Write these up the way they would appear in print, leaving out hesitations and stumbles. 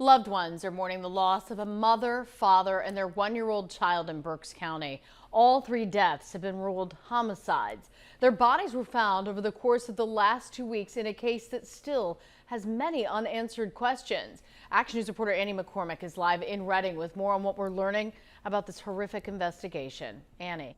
Loved ones are mourning the loss of a mother, father, and their 1-year-old child in Berks County. All 3 deaths have been ruled homicides. Their bodies were found over the course of the last 2 weeks in a case that still has many unanswered questions. Action News reporter Annie McCormick is live in Reading with more on what we're learning about this horrific investigation. Annie.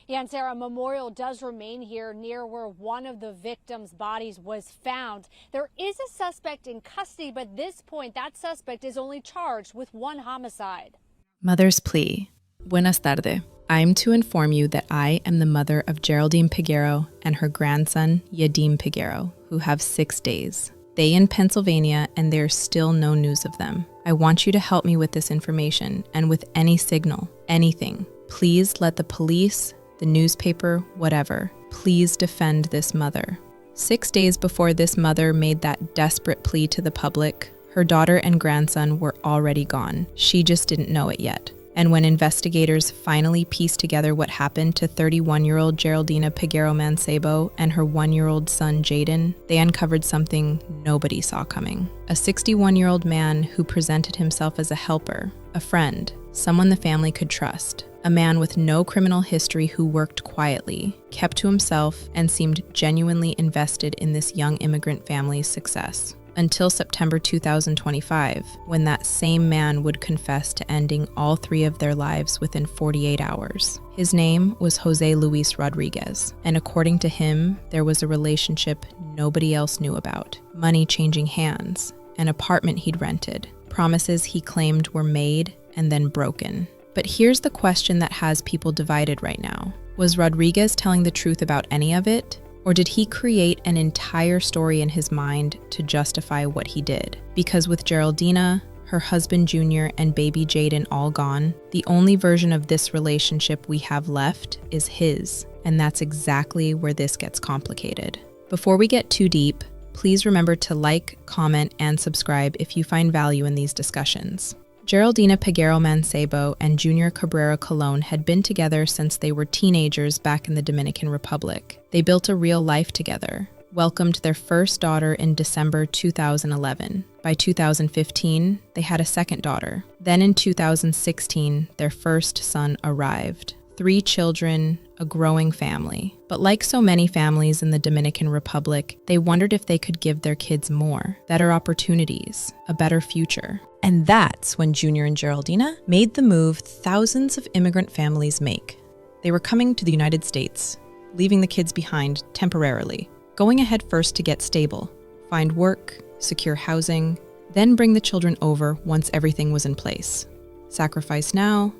Yeah, and Sarah, a memorial does remain here near where one of the victims' bodies was found. There is a suspect in custody, but at this point, that suspect is only charged with 1 homicide. Mother's plea. Buenas tardes. I'm to inform you that I am the mother of Geraldine Peguero and her grandson, Jaden Peguero, who have 6 days. They in Pennsylvania, and there's still no news of them. I want you to help me with this information and with any signal, anything. Please let the police, the newspaper, whatever. Please defend this mother. 6 days before this mother made that desperate plea to the public, her daughter and grandson were already gone. She just didn't know it yet. And when investigators finally pieced together what happened to 31-year-old Geraldina Peguero-Mancebo and her 1-year-old son Jaden, they uncovered something nobody saw coming. A 61-year-old man who presented himself as a helper, a friend, someone the family could trust. A man with no criminal history who worked quietly, kept to himself, and seemed genuinely invested in this young immigrant family's success. Until September 2025, when that same man would confess to ending all 3 of their lives within 48 hours. His name was Jose Luis Rodriguez, and according to him, there was a relationship nobody else knew about. Money changing hands, an apartment he'd rented, promises he claimed were made and then broken. But here's the question that has people divided right now. Was Rodriguez telling the truth about any of it? Or did he create an entire story in his mind to justify what he did? Because with Geraldina, her husband Junior, and baby Jaden all gone, the only version of this relationship we have left is his. And that's exactly where this gets complicated. Before we get too deep, please remember to like, comment, and subscribe if you find value in these discussions. Geraldina Peguero-Mancebo and Junior Cabrera-Colon had been together since they were teenagers back in the Dominican Republic. They built a real life together, welcomed their first daughter in December 2011. By 2015, they had a second daughter. Then in 2016, their first son arrived. 3 children, a growing family. But like so many families in the Dominican Republic, they wondered if they could give their kids more, better opportunities, a better future. And that's when Junior and Geraldina made the move thousands of immigrant families make. They were coming to the United States, leaving the kids behind temporarily, going ahead first to get stable, find work, secure housing, then bring the children over once everything was in place. Sacrifice now,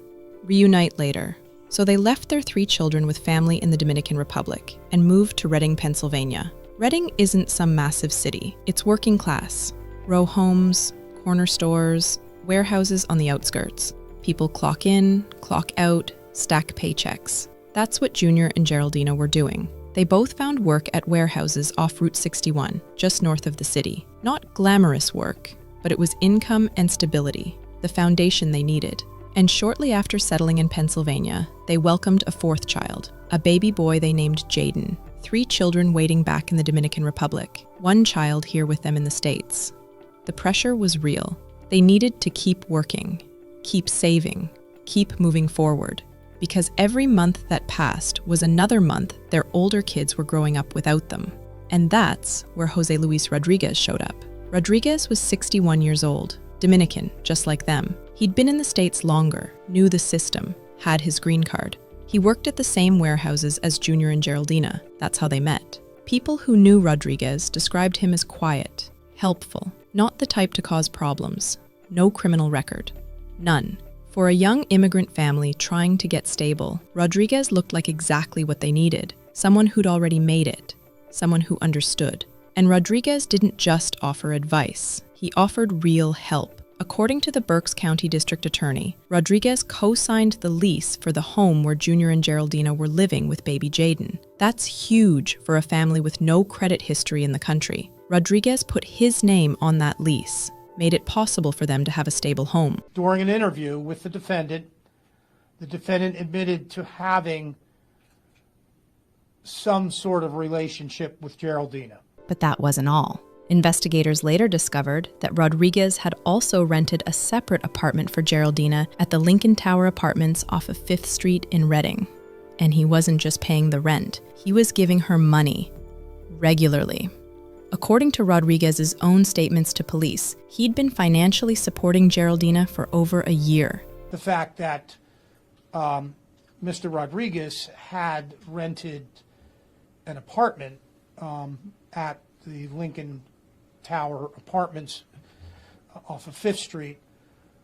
reunite later. So they left their 3 children with family in the Dominican Republic and moved to Reading, Pennsylvania. Reading isn't some massive city. It's working class. Row homes, corner stores, warehouses on the outskirts. People clock in, clock out, stack paychecks. That's what Junior and Geraldina were doing. They both found work at warehouses off Route 61, just north of the city. Not glamorous work, but it was income and stability, the foundation they needed. And shortly after settling in Pennsylvania, they welcomed a 4th child, a baby boy they named Jaden. 3 children waiting back in the Dominican Republic, 1 child here with them in the States. The pressure was real. They needed to keep working, keep saving, keep moving forward. Because every month that passed was another month their older kids were growing up without them. And that's where Jose Luis Rodriguez showed up. Rodriguez was 61 years old, Dominican, just like them. He'd been in the States longer, knew the system, had his green card. He worked at the same warehouses as Junior and Geraldina. That's how they met. People who knew Rodriguez described him as quiet, helpful, not the type to cause problems. No criminal record. None. For a young immigrant family trying to get stable, Rodriguez looked like exactly what they needed. Someone who'd already made it. Someone who understood. And Rodriguez didn't just offer advice. He offered real help. According to the Berks County District Attorney, Rodriguez co-signed the lease for the home where Junior and Geraldina were living with baby Jaden. That's huge for a family with no credit history in the country. Rodriguez put his name on that lease, made it possible for them to have a stable home. During an interview with the defendant admitted to having some sort of relationship with Geraldina. But that wasn't all. Investigators later discovered that Rodriguez had also rented a separate apartment for Geraldina at the Lincoln Tower Apartments off of 5th Street in Reading. And he wasn't just paying the rent, he was giving her money regularly. According to Rodriguez's own statements to police, he'd been financially supporting Geraldina for over a year. The fact that Mr. Rodriguez had rented an apartment at the Lincoln Tower Apartments off of 5th Street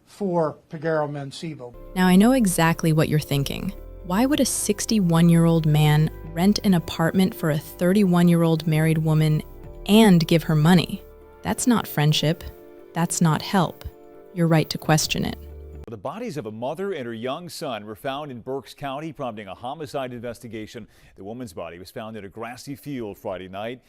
for Peguero-Mancebo. Now, I know exactly what you're thinking. Why would a 61-year-old man rent an apartment for a 31-year-old married woman and give her money? That's not friendship. That's not help. You're right to question it. The bodies of a mother and her young son were found in Berks County, prompting a homicide investigation. The woman's body was found in a grassy field Friday night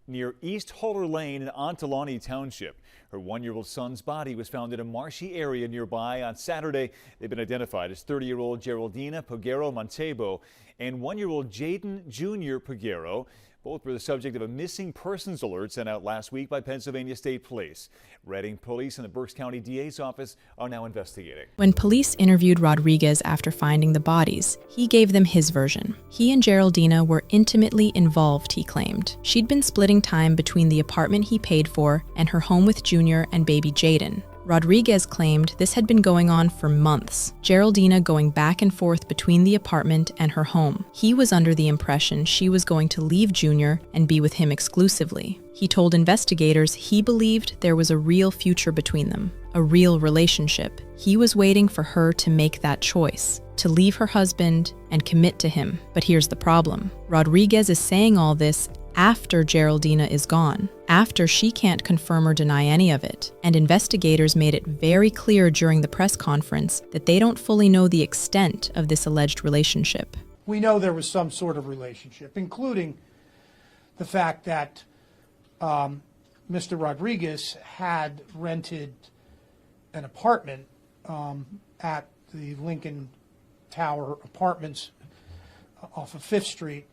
near East Holler Lane in Ontelaunee Township. Her 1-year-old son's body was found in a marshy area nearby on Saturday. They've been identified as 30-year-old Geraldina Peguero-Mancebo and 1-year-old Jaden Junior Peguero. Both were the subject of a missing persons alert sent out last week by Pennsylvania State Police. Reading Police and the Berks County DA's office are now investigating. When police interviewed Rodriguez after finding the bodies, he gave them his version. He and Geraldina were intimately involved, he claimed. She'd been splitting time between the apartment he paid for and her home with Junior and baby Jaden. Rodriguez claimed this had been going on for months, Geraldina going back and forth between the apartment and her home. He was under the impression she was going to leave Junior and be with him exclusively. He told investigators he believed there was a real future between them, a real relationship. He was waiting for her to make that choice, to leave her husband and commit to him. But here's the problem. Rodriguez is saying all this after Geraldina is gone, after she can't confirm or deny any of it. And investigators made it very clear during the press conference that they don't fully know the extent of this alleged relationship. We know there was some sort of relationship, including the fact that Mr. Rodriguez had rented an apartment at the Lincoln Tower Apartments off of 5th Street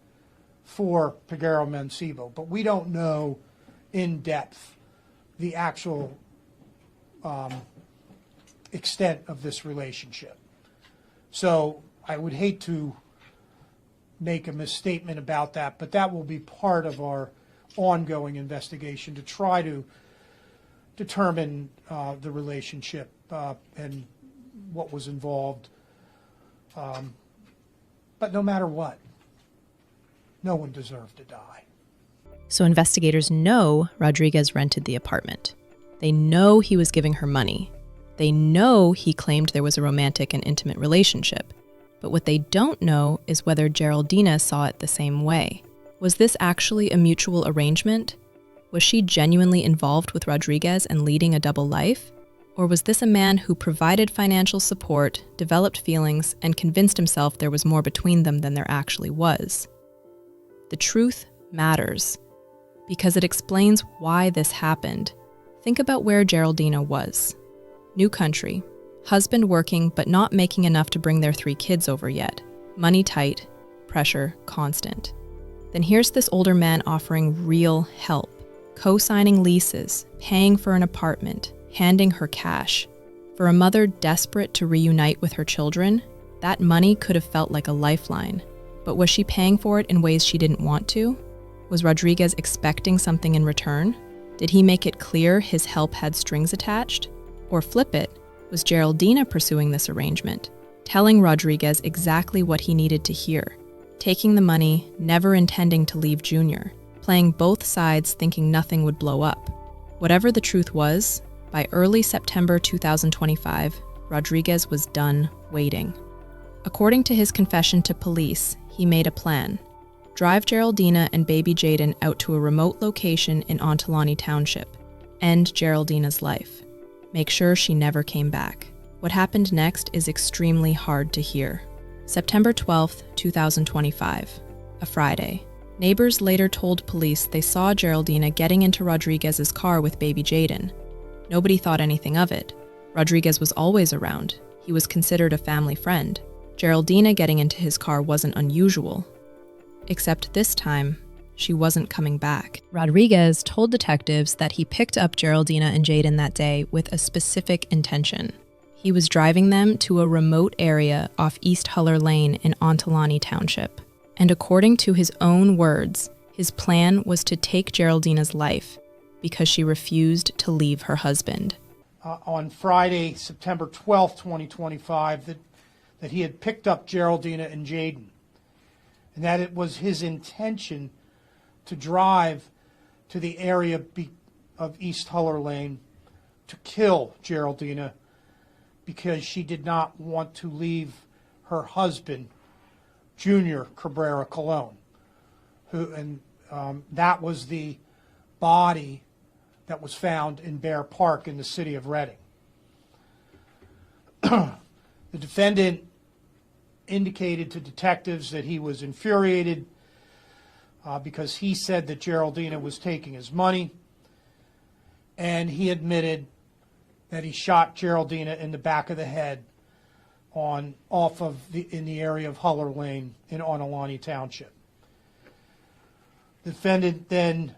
for Peguero-Mancebo, but we don't know in depth the actual extent of this relationship. So I would hate to make a misstatement about that, but that will be part of our ongoing investigation to try to determine the relationship and what was involved. But no matter what, no one deserved to die. So investigators know Rodriguez rented the apartment. They know he was giving her money. They know he claimed there was a romantic and intimate relationship. But what they don't know is whether Geraldina saw it the same way. Was this actually a mutual arrangement? Was she genuinely involved with Rodriguez and leading a double life? Or was this a man who provided financial support, developed feelings, and convinced himself there was more between them than there actually was? The truth matters because it explains why this happened. Think about where Geraldina was. New country, husband working but not making enough to bring their 3 kids over yet. Money tight, pressure constant. Then here's this older man offering real help, co-signing leases, paying for an apartment, handing her cash. For a mother desperate to reunite with her children, that money could have felt like a lifeline. But was she paying for it in ways she didn't want to? Was Rodriguez expecting something in return? Did he make it clear his help had strings attached? Or flip it, was Geraldina pursuing this arrangement, telling Rodriguez exactly what he needed to hear, taking the money, never intending to leave Junior, playing both sides thinking nothing would blow up? Whatever the truth was, by early September 2025, Rodriguez was done waiting. According to his confession to police, he made a plan. Drive Geraldina and baby Jaden out to a remote location in Ontelaunee Township. End Geraldina's life. Make sure she never came back. What happened next is extremely hard to hear. September 12th, 2025, a Friday. Neighbors later told police they saw Geraldina getting into Rodriguez's car with baby Jaden. Nobody thought anything of it. Rodriguez was always around. He was considered a family friend. Geraldina getting into his car wasn't unusual. Except this time, she wasn't coming back. Rodriguez told detectives that he picked up Geraldina and Jaden that day with a specific intention. He was driving them to a remote area off East Huller Lane in Ontolani Township. And according to his own words, his plan was to take Geraldina's life because she refused to leave her husband. On Friday, September 12th, 2025, that he had picked up Geraldina and Jaden, and that it was his intention to drive to the area of East Huller Lane to kill Geraldina because she did not want to leave her husband, Junior Cabrera-Colon, that was the body that was found in Bear Park in the city of Reading. The defendant indicated to detectives that he was infuriated because he said that Geraldina was taking his money, and he admitted that he shot Geraldina in the back of the head in the area of Huller Lane in Ontolani Township. The defendant then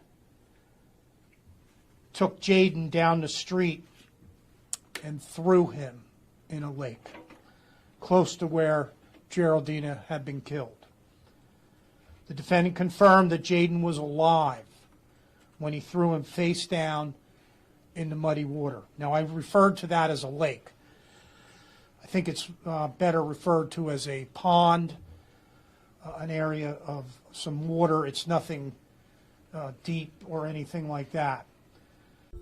took Jaden down the street and threw him in a lake close to where Geraldina had been killed. The defendant confirmed that Jaden was alive when he threw him face down in the muddy water. Now, I've referred to that as a lake. I think it's better referred to as a pond, an area of some water. It's nothing deep or anything like that.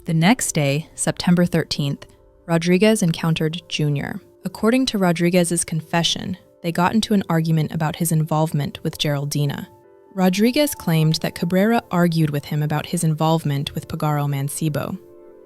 The next day, September 13th, Rodriguez encountered Junior. According to Rodriguez's confession, they got into an argument about his involvement with Geraldina. Rodriguez claimed that Cabrera argued with him about his involvement with Peguero-Mancebo,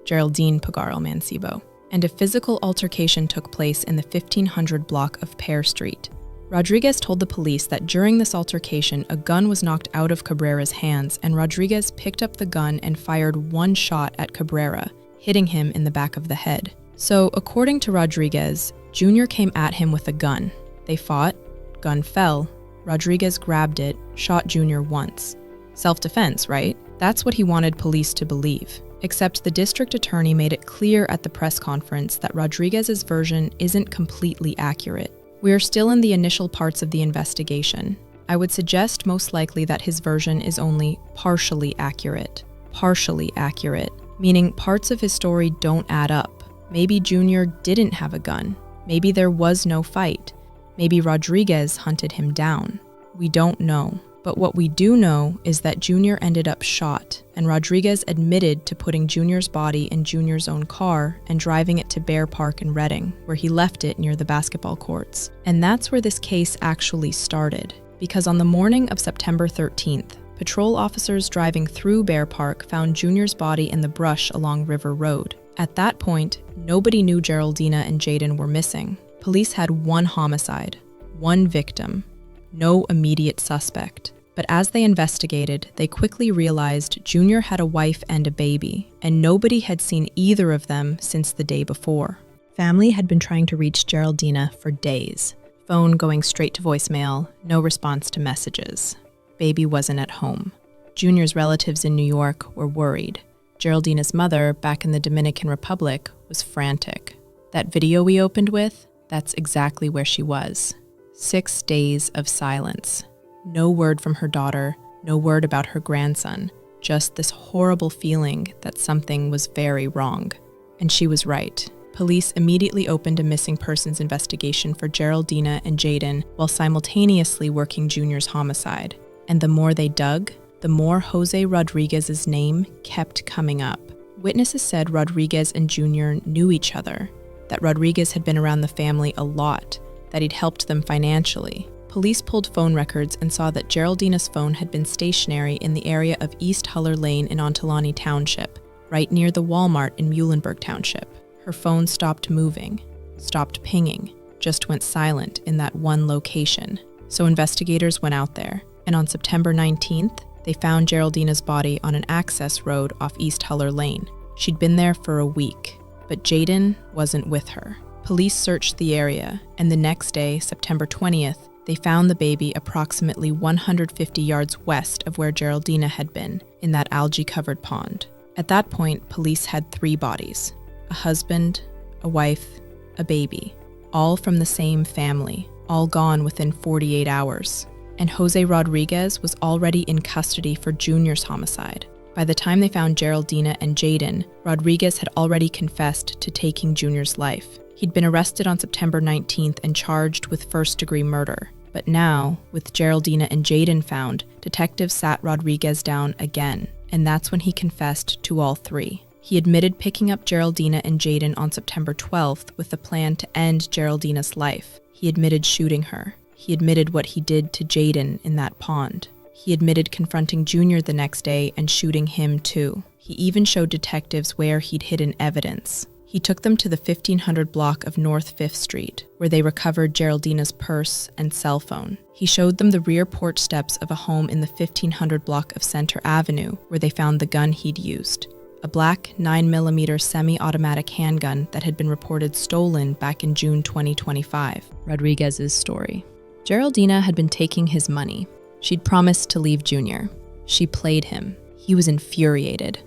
Geraldine Peguero-Mancebo, and a physical altercation took place in the 1500 block of Pear Street. Rodriguez told the police that during this altercation, a gun was knocked out of Cabrera's hands, and Rodriguez picked up the gun and fired one shot at Cabrera, hitting him in the back of the head. So, according to Rodriguez, Junior came at him with a gun. They fought, gun fell, Rodriguez grabbed it, shot Junior once. Self-defense, right? That's what he wanted police to believe. Except the district attorney made it clear at the press conference that Rodriguez's version isn't completely accurate. We are still in the initial parts of the investigation. I would suggest most likely that his version is only partially accurate. Partially accurate, meaning parts of his story don't add up. Maybe Junior didn't have a gun. Maybe there was no fight. Maybe Rodriguez hunted him down. We don't know. But what we do know is that Junior ended up shot, and Rodriguez admitted to putting Junior's body in Junior's own car and driving it to Bear Park in Reading, where he left it near the basketball courts. And that's where this case actually started, because on the morning of September 13th, patrol officers driving through Bear Park found Junior's body in the brush along River Road. At that point, nobody knew Geraldina and Jaden were missing. Police had one homicide, one victim, no immediate suspect. But as they investigated, they quickly realized Junior had a wife and a baby, and nobody had seen either of them since the day before. Family had been trying to reach Geraldina for days. Phone going straight to voicemail, no response to messages. Baby wasn't at home. Junior's relatives in New York were worried. Geraldina's mother, back in the Dominican Republic, was frantic. That video we opened with, that's exactly where she was. 6 days of silence. No word from her daughter, no word about her grandson, just this horrible feeling that something was very wrong. And she was right. Police immediately opened a missing persons investigation for Geraldina and Jaden while simultaneously working Junior's homicide. And the more they dug, the more Jose Rodriguez's name kept coming up. Witnesses said Rodriguez and Junior knew each other, that Rodriguez had been around the family a lot, that he'd helped them financially. Police pulled phone records and saw that Geraldina's phone had been stationary in the area of East Huller Lane in Ontolani Township, right near the Walmart in Muhlenberg Township. Her phone stopped moving, stopped pinging, just went silent in that one location. So investigators went out there, and on September 19th, they found Geraldina's body on an access road off East Huller Lane. She'd been there for a week, but Jaden wasn't with her. Police searched the area, and the next day, September 20th, they found the baby approximately 150 yards west of where Geraldina had been, in that algae-covered pond. At that point, police had 3 bodies: a husband, a wife, a baby, all from the same family, all gone within 48 hours. And Jose Rodriguez was already in custody for Junior's homicide. By the time they found Geraldina and Jaden, Rodriguez had already confessed to taking Junior's life. He'd been arrested on September 19th and charged with first-degree murder. But now, with Geraldina and Jaden found, detectives sat Rodriguez down again, and that's when he confessed to all 3. He admitted picking up Geraldina and Jaden on September 12th with the plan to end Geraldina's life. He admitted shooting her. He admitted what he did to Jaden in that pond. He admitted confronting Junior the next day and shooting him too. He even showed detectives where he'd hidden evidence. He took them to the 1500 block of North 5th Street, where they recovered Geraldina's purse and cell phone. He showed them the rear porch steps of a home in the 1500 block of Center Avenue, where they found the gun he'd used, a black 9mm semi-automatic handgun that had been reported stolen back in June 2025. Rodriguez's story. Geraldina had been taking his money. She'd promised to leave Junior. She played him. He was infuriated.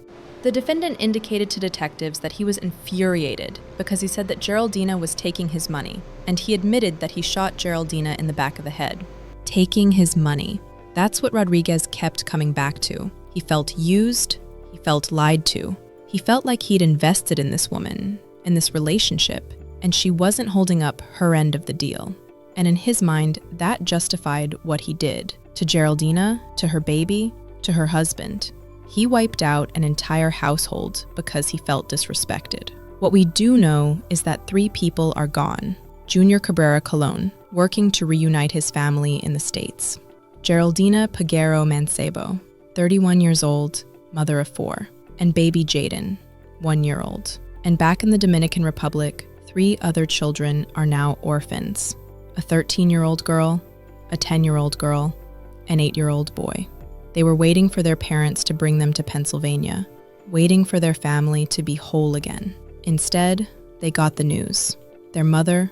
The defendant indicated to detectives that he was infuriated because he said that Geraldina was taking his money, and he admitted that he shot Geraldina in the back of the head. Taking his money. That's what Rodriguez kept coming back to. He felt used, he felt lied to. He felt like he'd invested in this woman, in this relationship, and she wasn't holding up her end of the deal. And in his mind, that justified what he did to Geraldina, to her baby, to her husband. He wiped out an entire household because he felt disrespected. What we do know is that 3 people are gone. Junior Cabrera-Colon, working to reunite his family in the States. Geraldina Peguero-Mancebo, 31 years old, mother of 4. And baby Jaden, 1-year-old. And back in the Dominican Republic, 3 other children are now orphans. A 13-year-old girl, a 10-year-old girl, an 8-year-old boy. They were waiting for their parents to bring them to Pennsylvania, waiting for their family to be whole again. Instead, they got the news. Their mother,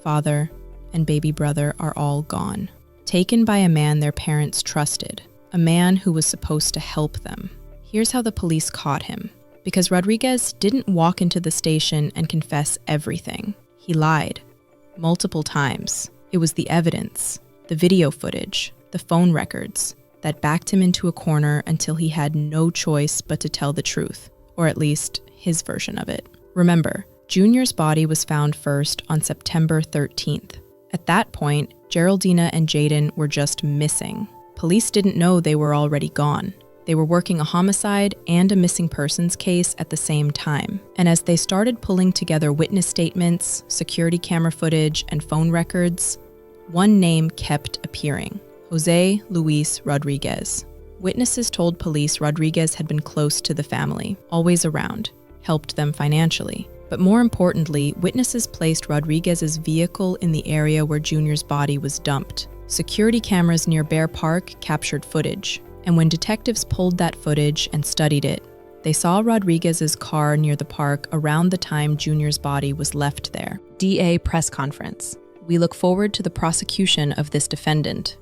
father, and baby brother are all gone. Taken by a man their parents trusted, a man who was supposed to help them. Here's how the police caught him. Because Rodriguez didn't walk into the station and confess everything. He lied. Multiple times. It was the evidence, the video footage, the phone records, that backed him into a corner until he had no choice but to tell the truth, or at least his version of it. Remember, Junior's body was found first on September 13th. At that point, Geraldina and Jaden were just missing. Police didn't know they were already gone. They were working a homicide and a missing persons case at the same time. And as they started pulling together witness statements, security camera footage, and phone records, one name kept appearing: Jose Luis Rodriguez. Witnesses told police Rodriguez had been close to the family, always around, helped them financially. But more importantly, witnesses placed Rodriguez's vehicle in the area where Junior's body was dumped. Security cameras near Bear Park captured footage, and when detectives pulled that footage and studied it, they saw Rodriguez's car near the park around the time Junior's body was left there. DA press conference. We look forward to the prosecution of this defendant.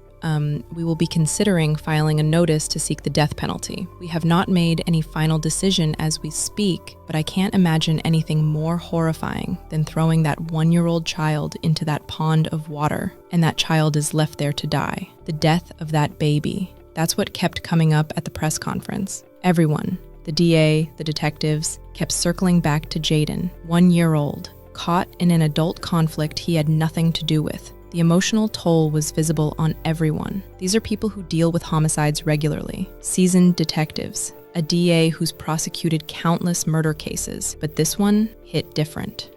We will be considering filing a notice to seek the death penalty. We have not made any final decision as we speak, but I can't imagine anything more horrifying than throwing that 1-year-old child into that pond of water, and that child is left there to die. The death of that baby. That's what kept coming up at the press conference. Everyone, the DA, the detectives, kept circling back to Jaden, 1-year-old, caught in an adult conflict he had nothing to do with. The emotional toll was visible on everyone. These are people who deal with homicides regularly, seasoned detectives, a DA who's prosecuted countless murder cases, but this one hit different.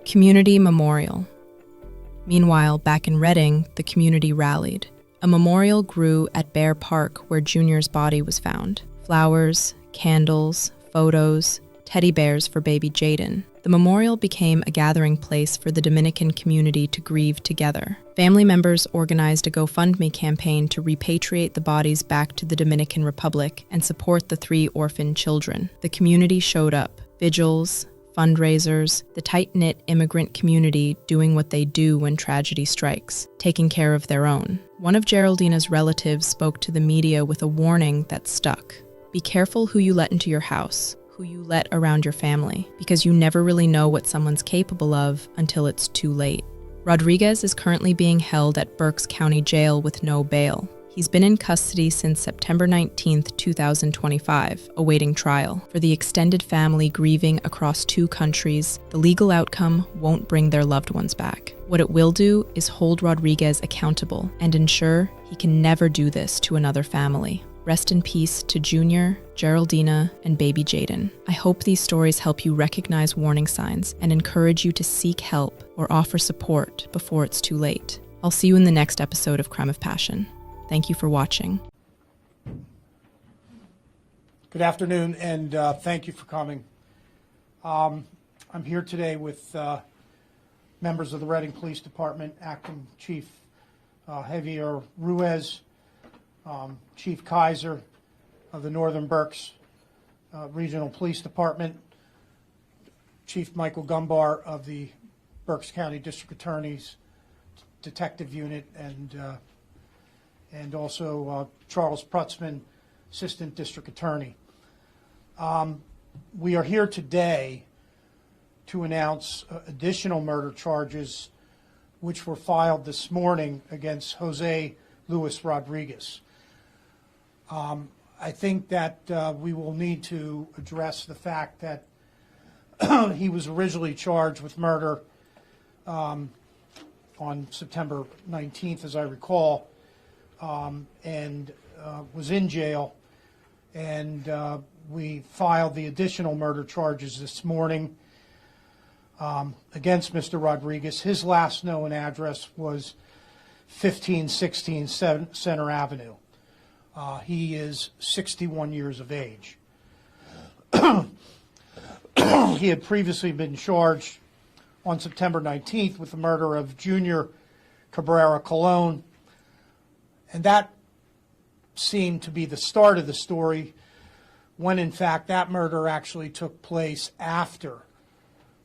Community memorial. Meanwhile, back in Reading, the community rallied. A memorial grew at Bear Park where Junior's body was found. Flowers, candles, photos, teddy bears for baby Jaden. The memorial became a gathering place for the Dominican community to grieve together. Family members organized a GoFundMe campaign to repatriate the bodies back to the Dominican Republic and support the 3 orphan children. The community showed up. Vigils, fundraisers, the tight-knit immigrant community doing what they do when tragedy strikes, taking care of their own. One of Geraldina's relatives spoke to the media with a warning that stuck. Be careful who you let into your house, who you let around your family, because you never really know what someone's capable of until it's too late. Rodriguez is currently being held at Berks County Jail with no bail. He's been in custody since September 19, 2025, awaiting trial. For the extended family grieving across 2 countries, the legal outcome won't bring their loved ones back. What it will do is hold Rodriguez accountable and ensure he can never do this to another family. Rest in peace to Junior, Geraldina, and baby Jaden. I hope these stories help you recognize warning signs and encourage you to seek help or offer support before it's too late. I'll see you in the next episode of Crime of Passion. Thank you for watching. Good afternoon, and thank you for coming. I'm here today with members of the Reading Police Department, Acting Chief Javier Ruiz, Chief Kaiser of the Northern Berks Regional Police Department, Chief Michael Gumbar of the Berks County District Attorney's Detective Unit, and also Charles Prutzman, Assistant District Attorney. We are here today to announce additional murder charges which were filed this morning against Jose Luis Rodriguez. I think that we will need to address the fact that he was originally charged with murder on September 19th, as I recall, and was in jail, and we filed the additional murder charges this morning against Mr. Rodriguez. His last known address was 1516 Center Avenue. He is 61 years of age. He had previously been charged on September 19th with the murder of Junior Cabrera-Colon, and that seemed to be the start of the story, when in fact that murder actually took place after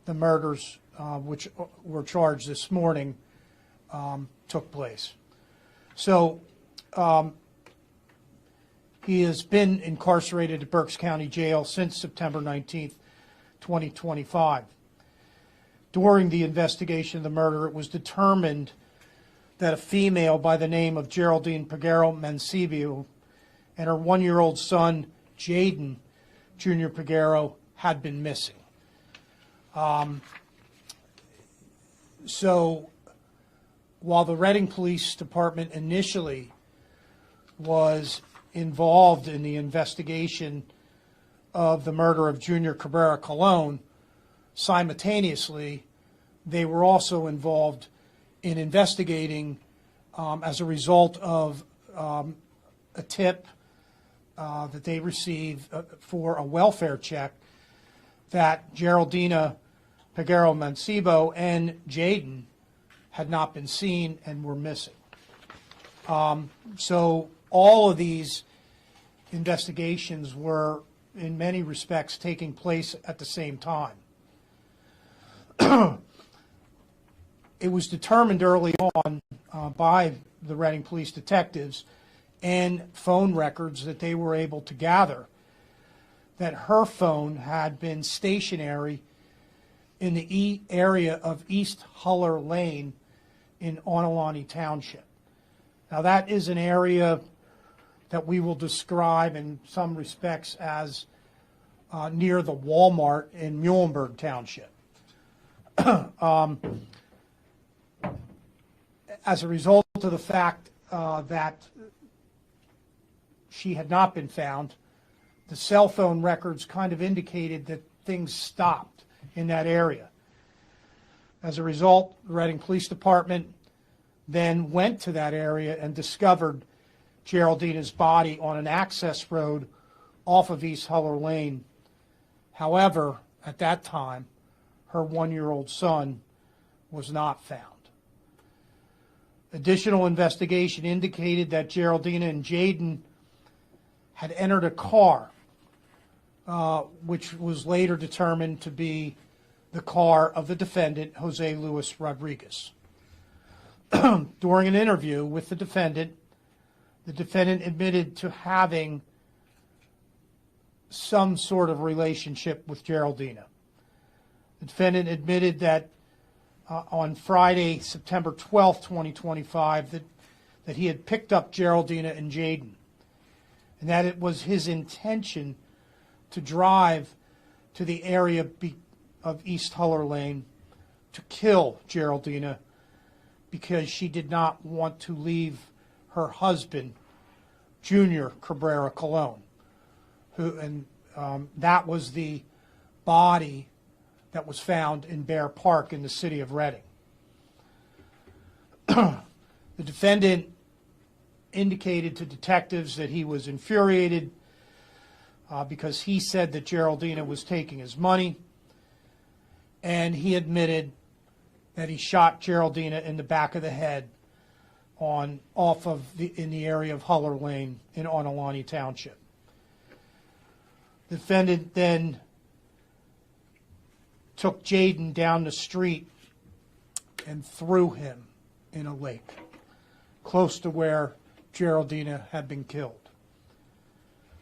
the murders which were charged this morning took place. So he has been incarcerated at Berks County Jail since September 19th, 2025. During the investigation of the murder, it was determined that a female by the name of Geraldina Peguero-Mancebo and her 1-year-old son, Jaden, Junior Peguero, had been missing. So while the Reading Police Department initially was involved in the investigation of the murder of Junior Cabrera-Colon, simultaneously, they were also involved in investigating as a result of a tip that they received for a welfare check that Geraldina Peguero-Mancebo and Jaden had not been seen and were missing. So all of these investigations were, in many respects, taking place at the same time. It was determined early on by the Reading police detectives and phone records that they were able to gather that her phone had been stationary in the area of East Huller Lane in Onalani Township. Now that is an area that we will describe in some respects as near the Walmart in Muhlenberg Township. As a result of the fact that she had not been found, the cell phone records kind of indicated that things stopped in that area. As a result, the Reading Police Department then went to that area and discovered Geraldina's body on an access road off of East Huller Lane. However, at that time, her 1-year-old son was not found. Additional investigation indicated that Geraldina and Jaden had entered a car, which was later determined to be the car of the defendant, Jose Luis Rodriguez. During an interview with the defendant admitted to having some sort of relationship with Geraldina. The defendant admitted that on Friday, September 12th, 2025, that he had picked up Geraldina and Jaden, and that it was his intention to drive to the area of East Huller Lane to kill Geraldina because she did not want to leave her husband, Junior Cabrera-Colon, that was the body that was found in Bear Park in the city of Reading. The defendant indicated to detectives that he was infuriated because he said that Geraldina was taking his money, and he admitted that he shot Geraldina in the back of the head in the area of Huller Lane in Onalani Township. The defendant then took Jaden down the street and threw him in a lake close to where Geraldina had been killed.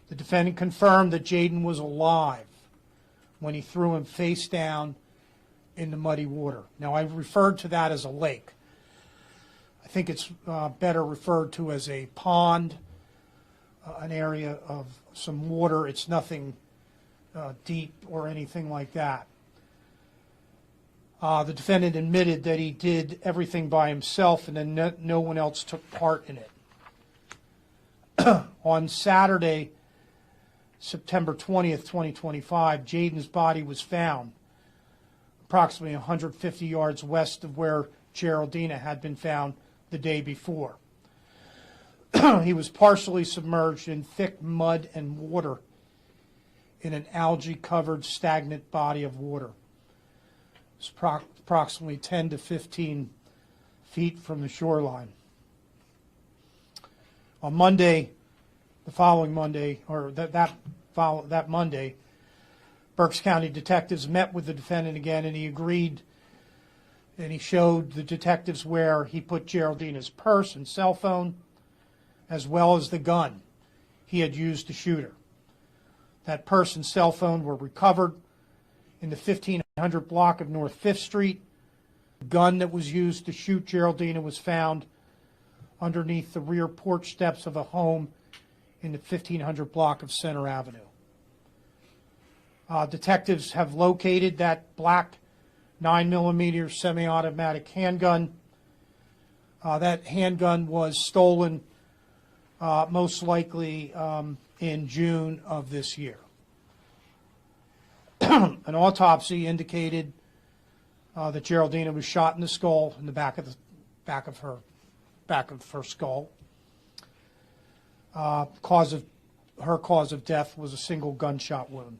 The defendant confirmed that Jaden was alive when he threw him face down in the muddy water. Now, I referred to that as a lake. I think it's better referred to as a pond, an area of some water. It's nothing deep or anything like that. The defendant admitted that he did everything by himself and then no one else took part in it. On Saturday, September 20th, 2025, Jaden's body was found approximately 150 yards west of where Geraldina had been found the day before. He was partially submerged in thick mud and water in an algae-covered stagnant body of water. It's approximately 10 to 15 feet from the shoreline. On Monday, the following Monday, or that Monday, Berks County detectives met with the defendant again, and he agreed, and he showed the detectives where he put Geraldina's purse and cell phone, as well as the gun he had used to shoot her. That purse and cell phone were recovered in the 1500 block of North 5th Street. The gun that was used to shoot Geraldina was found underneath the rear porch steps of a home in the 1500 block of Center Avenue. Detectives have located that black 9mm semi-automatic handgun. That handgun was stolen most likely in June of this year. An autopsy indicated that Geraldina was shot in the skull, in the back of her skull. Her cause of death was a single gunshot wound.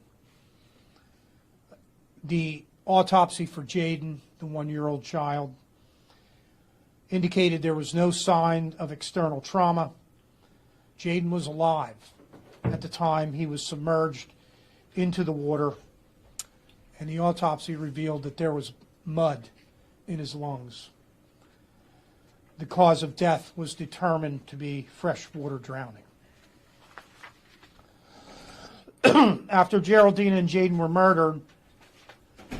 The autopsy for Jaden, the 1-year-old child, indicated there was no sign of external trauma. Jaden was alive at the time he was submerged into the water, and the autopsy revealed that there was mud in his lungs. The cause of death was determined to be freshwater drowning. After Geraldina and Jaden were murdered,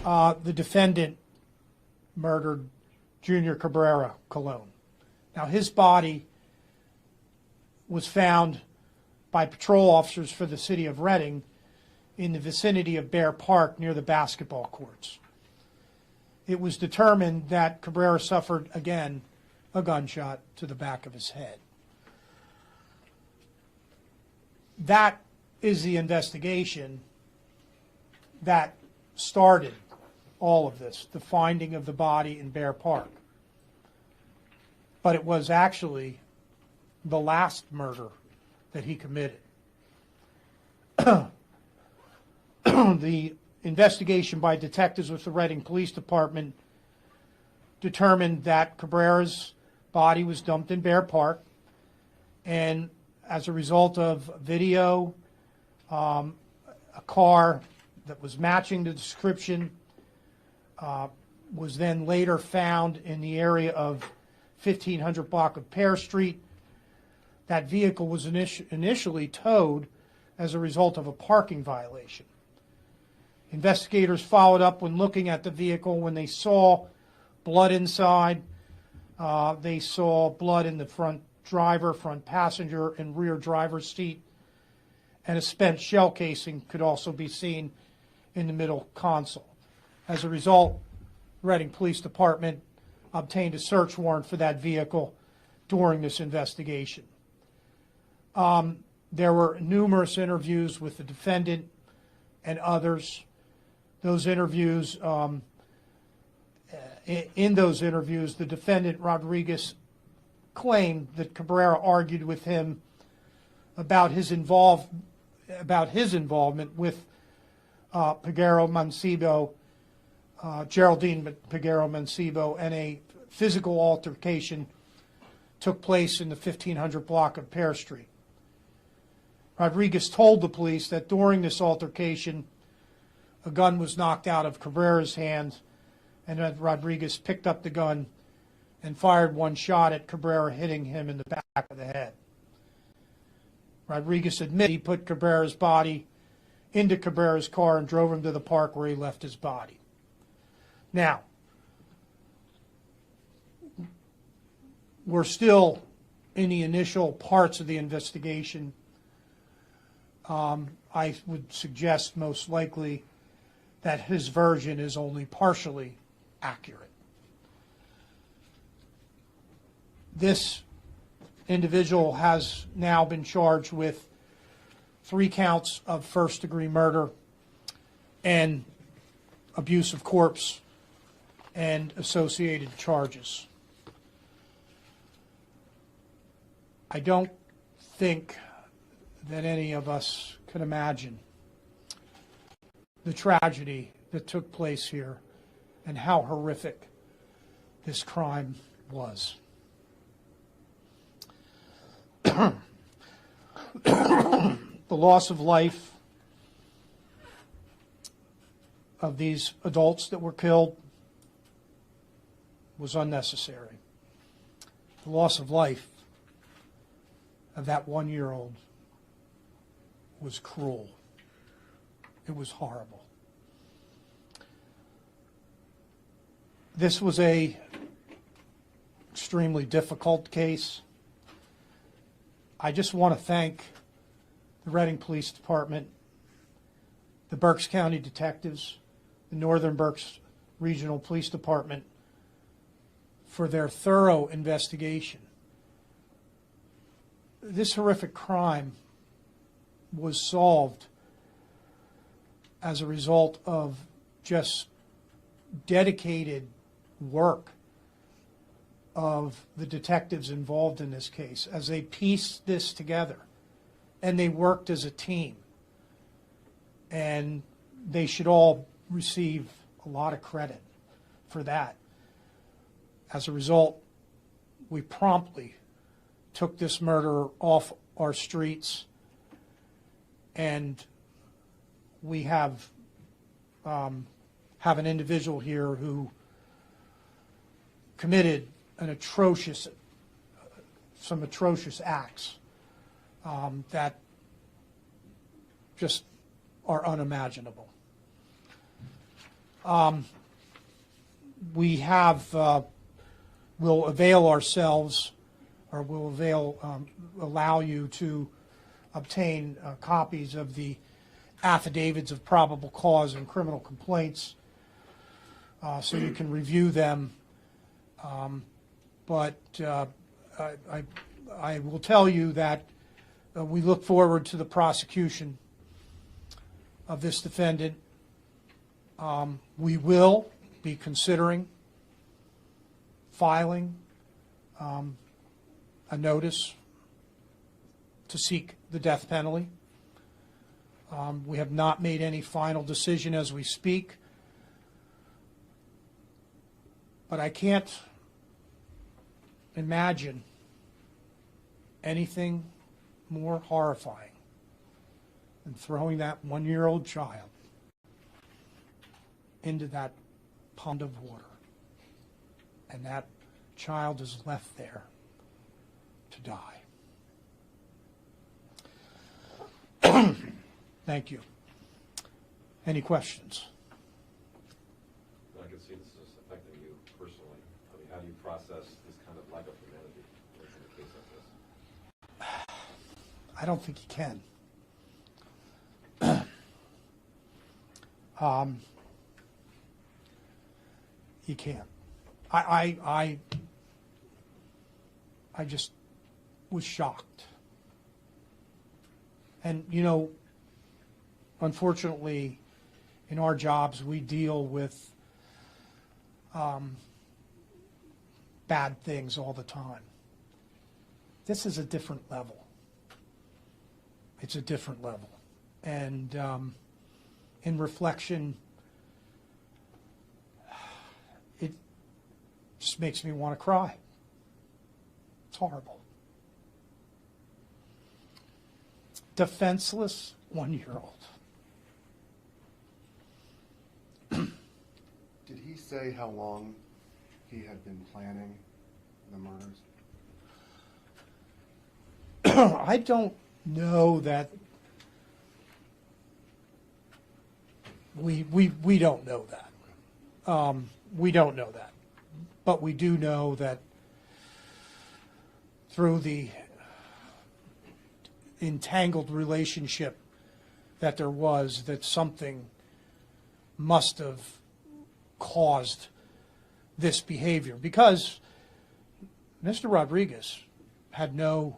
the defendant murdered Junior Cabrera-Colon. Now, his body was found by patrol officers for the city of Reading in the vicinity of Bear Park near the basketball courts. It was determined that Cabrera suffered, again, a gunshot to the back of his head. That is the investigation that started all of this, the finding of the body in Bear Park. But it was actually the last murder that he committed. The investigation by detectives with the Reading Police Department determined that Cabrera's body was dumped in Bear Park, and as a result of video, a car that was matching the description was then later found in the area of 1500 block of Pear Street. That vehicle was initially towed as a result of a parking violation. Investigators followed up when looking at the vehicle. When they saw blood inside, they saw blood in the front driver, front passenger, and rear driver's seat, and a spent shell casing could also be seen in the middle console. As a result, Reading Police Department obtained a search warrant for that vehicle during this investigation. There were numerous interviews with the defendant and others. Those interviews, in those interviews, the defendant, Rodriguez, claimed that Cabrera argued with him about his involvement with Peguero-Mancebo, Geraldina Peguero-Mancebo, and a physical altercation took place in the 1500 block of Pear Street. Rodriguez told the police that during this altercation, a gun was knocked out of Cabrera's hands, and that Rodriguez picked up the gun and fired one shot at Cabrera, hitting him in the back of the head. Rodriguez admitted he put Cabrera's body into Cabrera's car and drove him to the park where he left his body. Now, we're still in the initial parts of the investigation. I would suggest most likely that his version is only partially accurate. This individual has now been charged with 3 counts of first-degree murder and abuse of corpse and associated charges. I don't think that any of us can imagine the tragedy that took place here and how horrific this crime was. The loss of life of these adults that were killed was unnecessary. The loss of life of that 1-year-old was cruel. It was horrible. This was a extremely difficult case. I just want to thank the Reading Police Department, the Berks County Detectives, the Northern Berks Regional Police Department for their thorough investigation. This horrific crime was solved as a result of just dedicated work of the detectives involved in this case as they pieced this together, and they worked as a team, and they should all receive a lot of credit for that. As a result, we promptly took this murderer off our streets, and we have an individual here who committed some atrocious acts that just are unimaginable. We will avail ourselves, or will allow you to obtain copies of the affidavits of probable cause and criminal complaints, so you can review them. But I will tell you that we look forward to the prosecution of this defendant. We will be considering filing a notice to seek the death penalty. We have not made any final decision as we speak, but I can't imagine anything more horrifying than throwing that 1-year-old child into that pond of water, and that child is left there to die. Thank you. Any questions? I can see this is affecting you personally. I mean, how do you process this kind of lack of humanity in a case like this? I don't think you can. You can't. I just was shocked. And, you know, unfortunately, in our jobs, we deal with bad things all the time. This is a different level. It's a different level. And in reflection, it just makes me want to cry. It's horrible. Defenseless 1-year-old. Did he say how long he had been planning the murders? I don't know that. We don't know that. We don't know that. But we do know that through the entangled relationship that there was, that something must have caused this behavior, because Mr. Rodriguez had no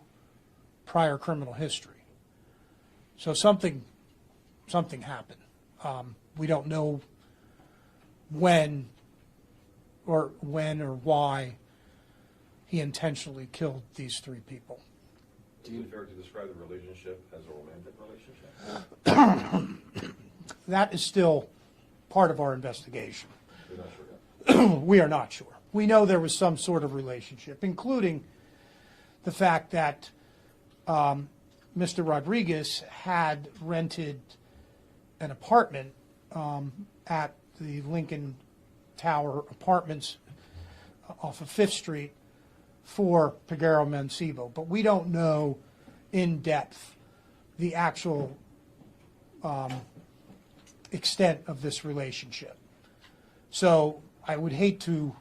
prior criminal history. So something happened. We don't know when or why he intentionally killed these 3 people. Is it fair to describe the relationship as a romantic relationship? That is still part of our investigation. You're not sure yet? We are not sure. We know there was some sort of relationship, including the fact that Mr. Rodriguez had rented an apartment at the Lincoln Tower Apartments off of 5th Street for Peguero-Mancebo. But we don't know in depth the actual extent of this relationship. So I would hate to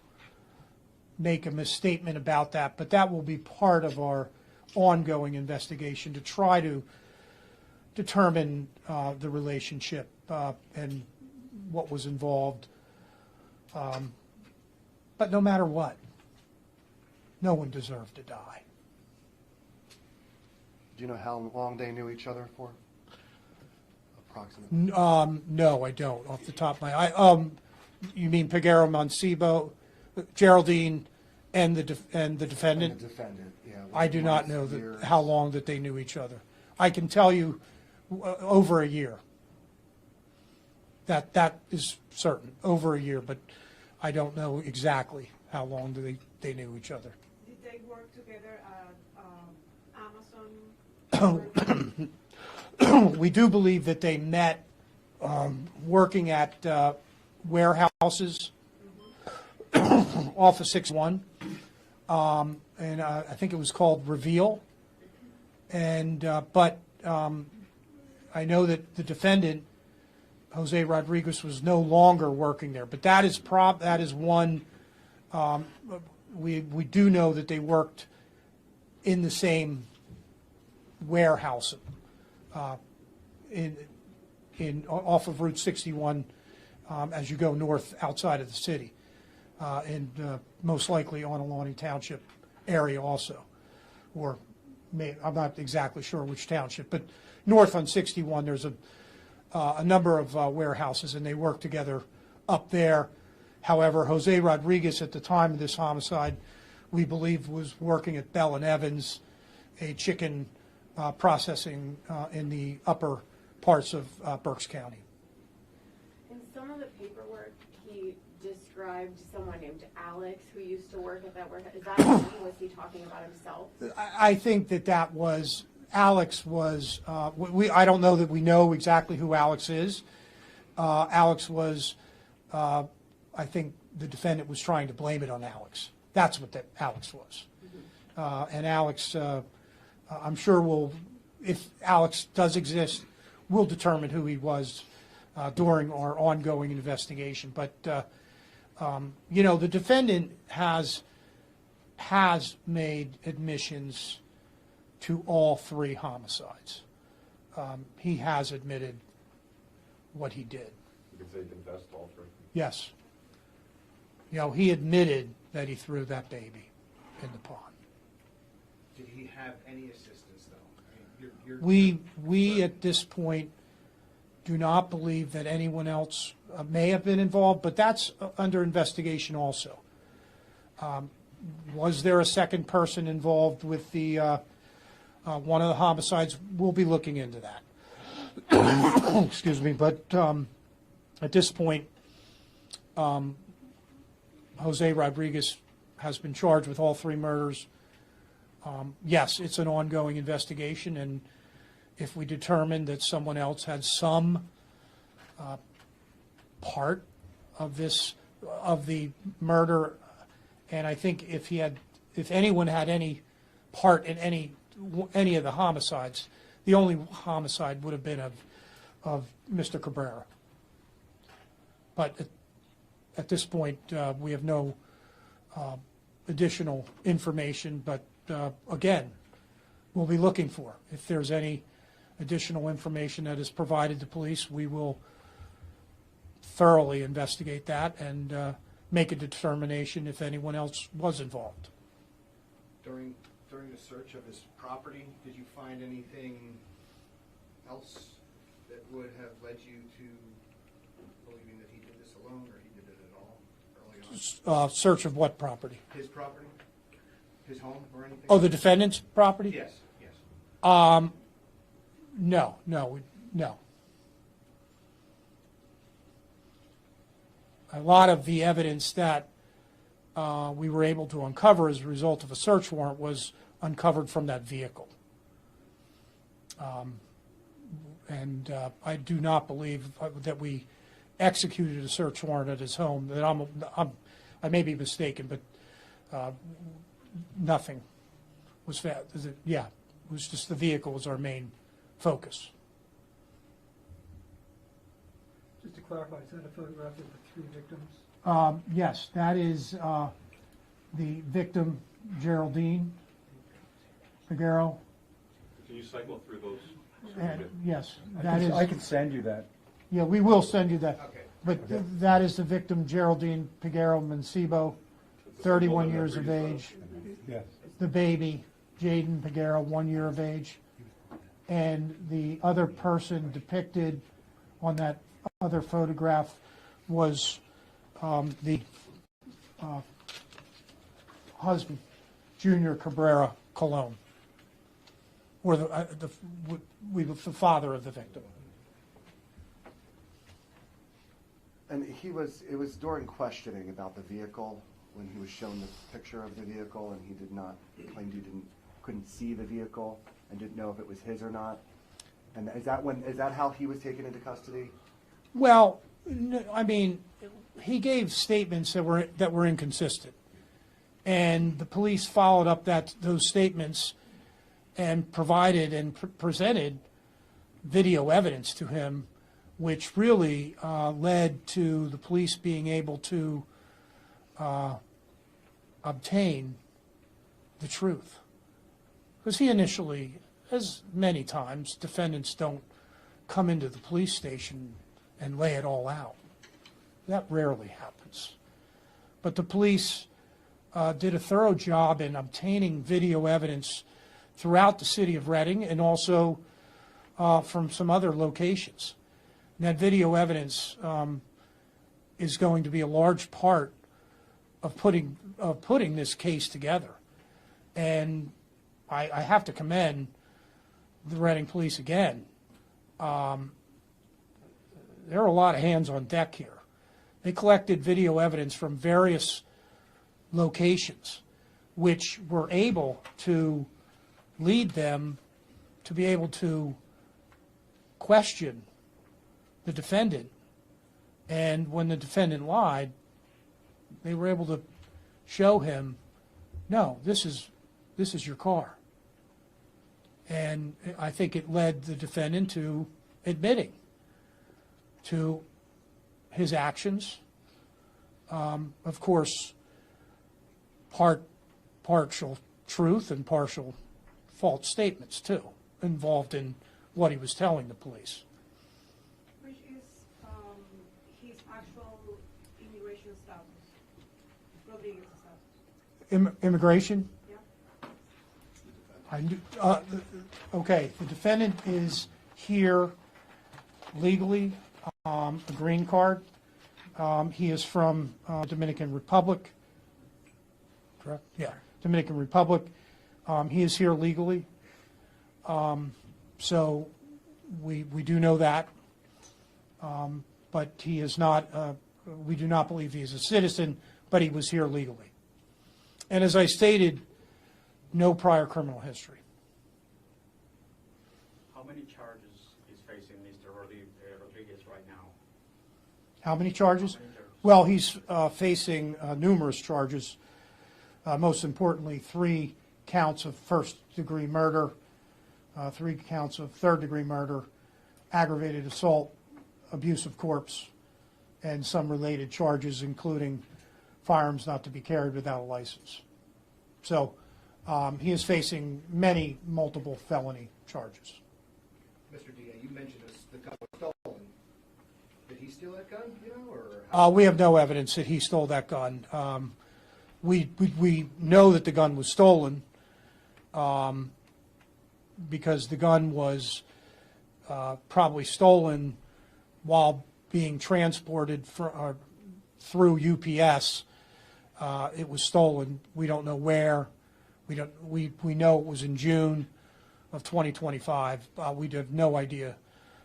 make a misstatement about that, but that will be part of our ongoing investigation to try to determine the relationship and what was involved. But no matter what, no one deserved to die. Do you know how long they knew each other for? Approximately. No, I don't. Off the top of my eye. You mean Peguero-Mancebo, Geraldine, and the defendant? And the defendant, yeah. I do not know how long that they knew each other. I can tell you over a year. That is certain, over a year, but I don't know exactly how long they knew each other. Did they work together at Amazon? We do believe that they met working at warehouses off of 61, and I think it was called Reveal. And but I know that the defendant, Jose Rodriguez, was no longer working there. But that is one. We do know that they worked in the same warehouse in off of Route 61 as you go north outside of the city, and most likely on Alani Township area also, or I'm not exactly sure which township, but north on 61 there's a number of warehouses, and they work together up there. However, Jose Rodriguez at the time of this homicide, we believe, was working at Bell and Evans, a chicken processing in the upper parts of Berks County. In some of the paperwork, he described someone named Alex who used to work at that warehouse. Is that him? Was he talking about himself? I think that was Alex was. I don't know that we know exactly who Alex is. Alex was I think the defendant was trying to blame it on Alex. That's what that Alex was. And Alex, I'm sure if Alex does exist, we'll determine who he was during our ongoing investigation. But, the defendant has made admissions to all 3 homicides. He has admitted what he did. You could say he confessed to all 3? Yes. He admitted that he threw that baby in the pond. Did he have any assistance, though? I We mean, at this point do not believe that anyone else may have been involved, but that's under investigation also. Was there a second person involved with the one of the homicides? We'll be looking into that. Excuse me, but at this point, Jose Rodriguez has been charged with all 3 murders. Yes, it's an ongoing investigation, and if we determine that someone else had some part of the murder, and I think if anyone had any part in any of the homicides, the only homicide would have been of Mr. Cabrera. But at this point, we have no additional information, but again, we'll be looking for. If there's any additional information that is provided to police, we will thoroughly investigate that and make a determination if anyone else was involved. during the search of his property, did you find anything else that would have led you to believing that he did this alone, or he did it at all early on? Search of what property? His property? His home or anything? Oh, the defendant's property? Yes, yes. No. A lot of the evidence that we were able to uncover as a result of a search warrant was uncovered from that vehicle. And I do not believe that we executed a search warrant at his home. That I may be mistaken, but nothing was found. Yeah, it was just the vehicle was our main focus. Just to clarify, is that a photograph of the 3 victims? Yes, that is the victim, Geraldine Peguero. Can you cycle through those? Yes, that is. I can send you that. Yeah, we will send you that. Okay. But that is the victim, Geraldine Peguero-Mancebo, 31 years of age. Yes. The baby, Jaden Peguero, 1 year of age. And the other person depicted on that other photograph was the husband, Junior Cabrera-Colon, or the father of the victim. And it was during questioning about the vehicle when he was shown the picture of the vehicle, and he claimed he couldn't see the vehicle and didn't know if it was his or not. And is that how he was taken into custody? Well, I mean, he gave statements that were inconsistent, and the police followed up those statements and provided and presented video evidence to him, which really led to the police being able to obtain the truth. Because he initially, as many times, defendants don't come into the police station and lay it all out. That rarely happens. But the police did a thorough job in obtaining video evidence throughout the city of Reading and also from some other locations. And that video evidence is going to be a large part of putting this case together. And I have to commend the Reading Police again. There are a lot of hands on deck here. They collected video evidence from various locations, which were able to lead them to be able to question the defendant. And when the defendant lied, They were able to show him, no, this is your car. And I think it led the defendant to admitting to his actions. Of course, partial truth and partial false statements, too, involved in what he was telling the police. Which is his actual immigration status, Rodriguez's status. Immigration? Yeah. Okay, the defendant is here legally, a green card. He is from Dominican Republic. Correct? Yeah, Dominican Republic. He is here legally. So we do know that. But he is not, we do not believe he is a citizen, but he was here legally. And as I stated, no prior criminal history. How many charges is facing Mr. Rodriguez right now? How many charges? How many charges? Well, he's facing numerous charges. Most importantly, 3 counts of first-degree murder, 3 counts of third-degree murder, aggravated assault, abuse of corpse, and some related charges, including firearms not to be carried without a license. So he is facing multiple felony charges. Mr. D.A., you mentioned the gun was stolen. Did he steal that gun, you know, or? We have no evidence that he stole that gun. We know that the gun was stolen because the gun was probably stolen while being transported through UPS. It was stolen. We don't know where. We know it was in June of 2025. We have no idea.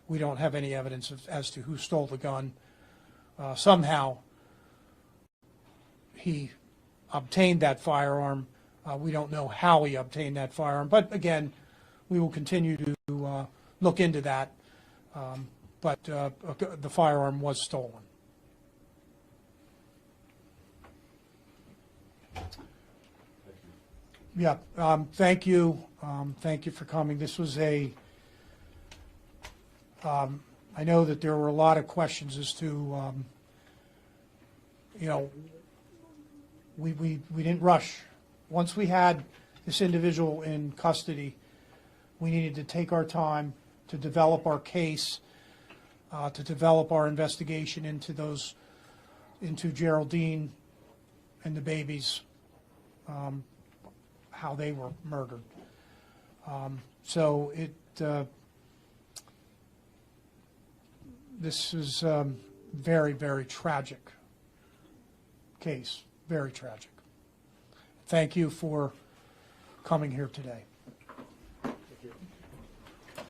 We don't have any evidence as to who stole the gun. Somehow he obtained that firearm. We don't know how he obtained that firearm. But again, we will continue to look into that. But the firearm was stolen. Yeah, thank you. Thank you for coming. This was I know that there were a lot of questions as to, we didn't rush. Once we had this individual in custody, we needed to take our time to develop our case, to develop our investigation into Geraldine and the babies, how they were murdered. This is very, very tragic case, very tragic. Thank you for coming here today.